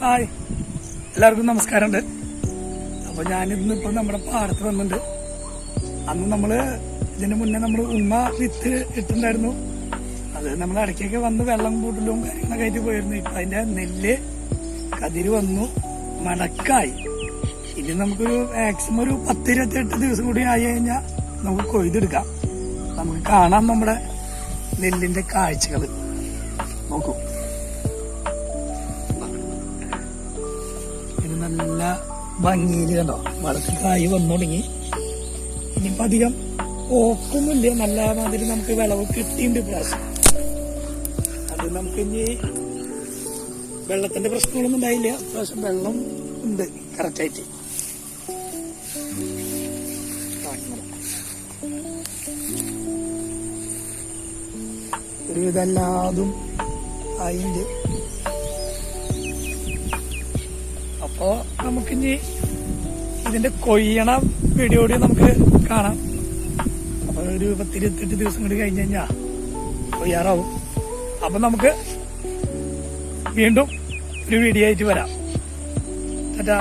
Hi, എല്ലാവർക്കും നമസ്കാരമുണ്ട്. അപ്പൊ ഞാനിന്നിപ്പോ നമ്മുടെ പാടത്ത് വന്നിട്ടുണ്ട്. അന്ന് നമ്മള് ഇതിന് മുന്നേ നമ്മള് ഉമ്മ വിത്ത് ഇട്ടുണ്ടായിരുന്നു. അത് നമ്മൾ ഇടയ്ക്കൊക്കെ വന്ന് വെള്ളം കൂട്ടലും കാര്യങ്ങളൊക്കെ ആയിട്ട് പോയിരുന്നു. ഇപ്പൊ അതിന്റെ നെല്ല് കതിര് വന്നു, മടക്കായി. ഇനി നമുക്കൊരു മാക്സിമം ഒരു 10-28 ദിവസം കൂടി ആയി കഴിഞ്ഞാൽ നമുക്ക് കൊയ്തെടുക്കാം. നമുക്ക് കാണാം നമ്മുടെ നെല്ലിന്റെ കാഴ്ചകൾ. നോക്കൂ, ഇത് നല്ല ഭംഗിയിൽ കണ്ടോ വളർത്തി കായ് വന്നു തുടങ്ങി. ഇനിയിപ്പോ അധികം പോക്കൊന്നുമില്ല, നല്ല മാതിരി നമുക്ക് വിളവ് കിട്ടിയിട്ടുണ്ട് പ്രാവശ്യം. അത് നമുക്ക് ഇനി വെള്ളത്തിന്റെ പ്രശ്നങ്ങളൊന്നും ഉണ്ടായില്ല. പ്രാവശ്യം വെള്ളം ഉണ്ട് കറക്റ്റായിട്ട്. ഒരുവിധം എല്ലാതും ആയിണ്ട്. അപ്പോ നമുക്കിനി ഇതിന്റെ കൊയ്യണ വീഡിയോ കൂടി നമുക്ക് കാണാം. അപ്പൊ ഒരു 10-28 ദിവസം കൂടി കഴിഞ്ഞ് കഴിഞ്ഞാ കൊയ്യാറാവും. അപ്പൊ നമുക്ക് വീണ്ടും ഒരു വീഡിയോ ആയിട്ട് വരാം. ടാറ്റാ.